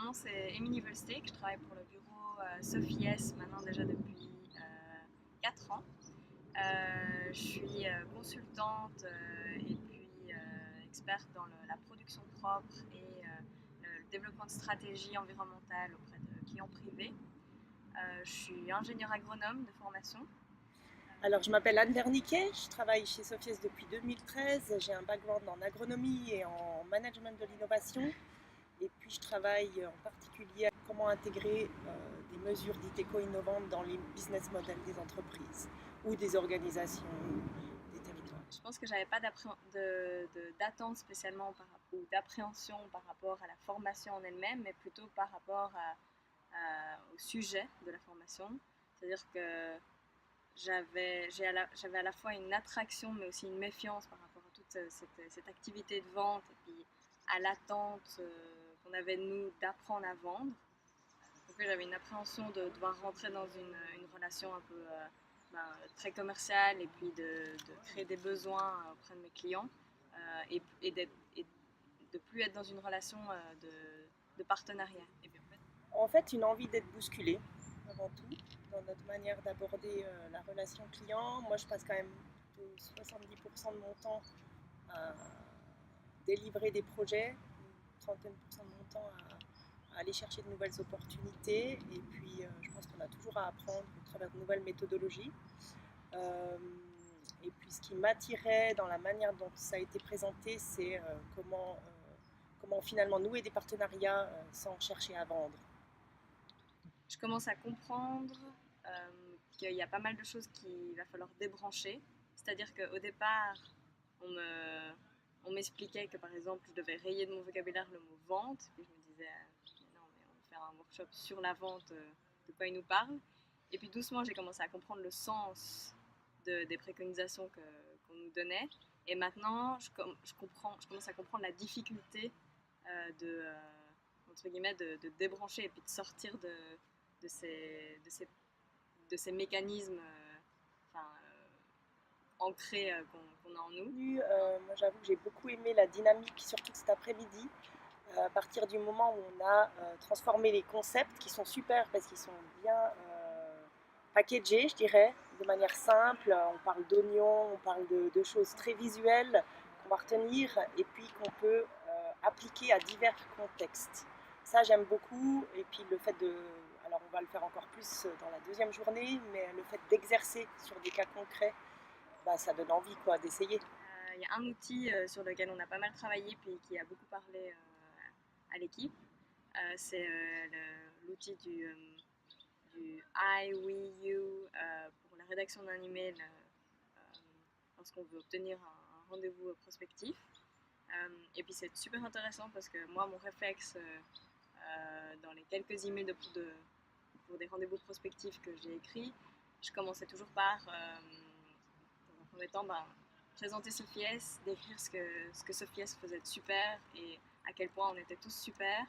nom c'est Émilie Volsteek, je travaille pour le bureau Sophies maintenant déjà depuis 4 ans. Je suis consultante et puis experte dans la production propre et le développement de stratégies environnementales auprès de clients privés. Je suis ingénieure agronome de formation. Alors, je m'appelle Anne Verniquet, je travaille chez Sophies depuis 2013. J'ai un background en agronomie et en management de l'innovation. Et puis, je travaille en particulier à comment intégrer des mesures dites éco-innovantes dans les business models des entreprises ou des organisations, des territoires. Je pense que j'avais pas d'attente spécialement ou d'appréhension par rapport à la formation en elle-même, mais plutôt par rapport au sujet de la formation. C'est-à-dire que j'avais à la fois une attraction mais aussi une méfiance par rapport à toute cette activité de vente et puis à l'attente qu'on avait de nous d'apprendre à vendre. Donc j'avais une appréhension de devoir rentrer dans une relation un peu très commerciale et puis de créer des besoins auprès de mes clients et de plus être dans une relation de partenariat. Et puis, En fait, une envie d'être bousculé avant tout dans notre manière d'aborder la relation client. Moi, je passe quand même 70% de mon temps à délivrer des projets, une trentaine de pourcents de mon temps à aller chercher de nouvelles opportunités. Et puis, je pense qu'on a toujours à apprendre au travers de nouvelles méthodologies. Et puis, ce qui m'attirait dans la manière dont ça a été présenté, c'est comment finalement nouer des partenariats sans chercher à vendre. je commence à comprendre qu'il y a pas mal de choses qu'il va falloir débrancher. C'est-à-dire qu'au départ, on m'expliquait que par exemple, je devais rayer de mon vocabulaire le mot vente. Puis je me disais, non, mais on va faire un workshop sur la vente, de quoi il nous parle. Et puis doucement, j'ai commencé à comprendre le sens des préconisations qu'on nous donnait. Et maintenant, je commence à comprendre la difficulté entre guillemets, de débrancher et puis de sortir de ces mécanismes ancrés qu'on a en nous. Moi, j'avoue que j'ai beaucoup aimé la dynamique, surtout cet après-midi, à partir du moment où on a transformé les concepts qui sont super parce qu'ils sont bien packagés, je dirais, de manière simple. On parle d'oignons, on parle de choses très visuelles qu'on va retenir et puis qu'on peut appliquer à divers contextes. Ça, j'aime beaucoup. Et puis le fait de... Alors, on va le faire encore plus dans la deuxième journée, mais le fait d'exercer sur des cas concrets, ça donne envie quoi, d'essayer. Il y a un outil sur lequel on a pas mal travaillé puis qui a beaucoup parlé à l'équipe. C'est l'outil du I, we, you pour la rédaction d'un email lorsqu'on veut obtenir un rendez-vous prospectif. Et puis c'est super intéressant parce que moi, mon réflexe dans les quelques emails pour des rendez-vous prospectifs que j'ai écrits, je commençais toujours par, dans un premier temps, présenter Sophies, décrire ce que Sophies faisait de super et à quel point on était tous super.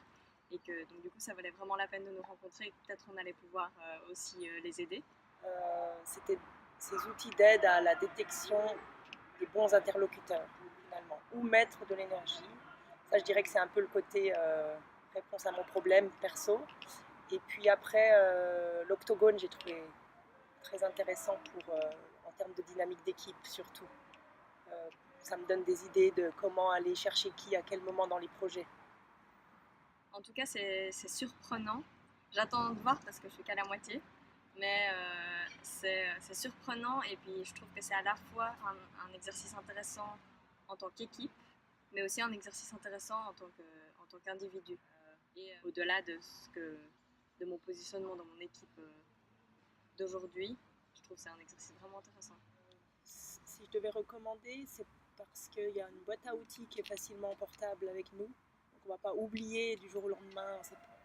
Et que donc, du coup, ça valait vraiment la peine de nous rencontrer et peut-être on allait pouvoir aussi les aider. C'était ces outils d'aide à la détection des bons interlocuteurs, finalement, ou mettre de l'énergie. Ça, je dirais que c'est un peu le côté réponse à mon problème perso. Et puis après, l'octogone, j'ai trouvé très intéressant en termes de dynamique d'équipe, surtout. Ça me donne des idées de comment aller chercher qui à quel moment dans les projets. En tout cas, c'est surprenant. J'attends de voir parce que je suis qu'à la moitié. Mais c'est surprenant et puis je trouve que c'est à la fois un exercice intéressant en tant qu'équipe, mais aussi un exercice intéressant en tant qu'individu. Et au-delà de mon positionnement dans mon équipe d'aujourd'hui, je trouve que c'est un exercice vraiment intéressant. Si je devais recommander, c'est parce qu'il y a une boîte à outils qui est facilement portable avec nous. Donc on ne va pas oublier du jour au lendemain.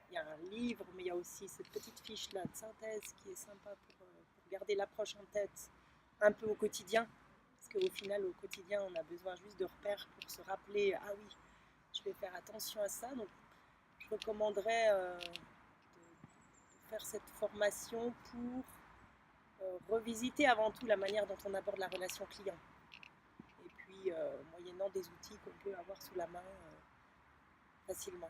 Il y a un livre, mais il y a aussi cette petite fiche-là de synthèse qui est sympa pour garder l'approche en tête un peu au quotidien. Parce qu'au final, au quotidien, on a besoin juste de repères pour se rappeler, ah oui, je vais faire attention à ça. Donc je recommanderais de faire cette formation pour revisiter avant tout la manière dont on aborde la relation client. Et puis, moyennant des outils qu'on peut avoir sous la main facilement.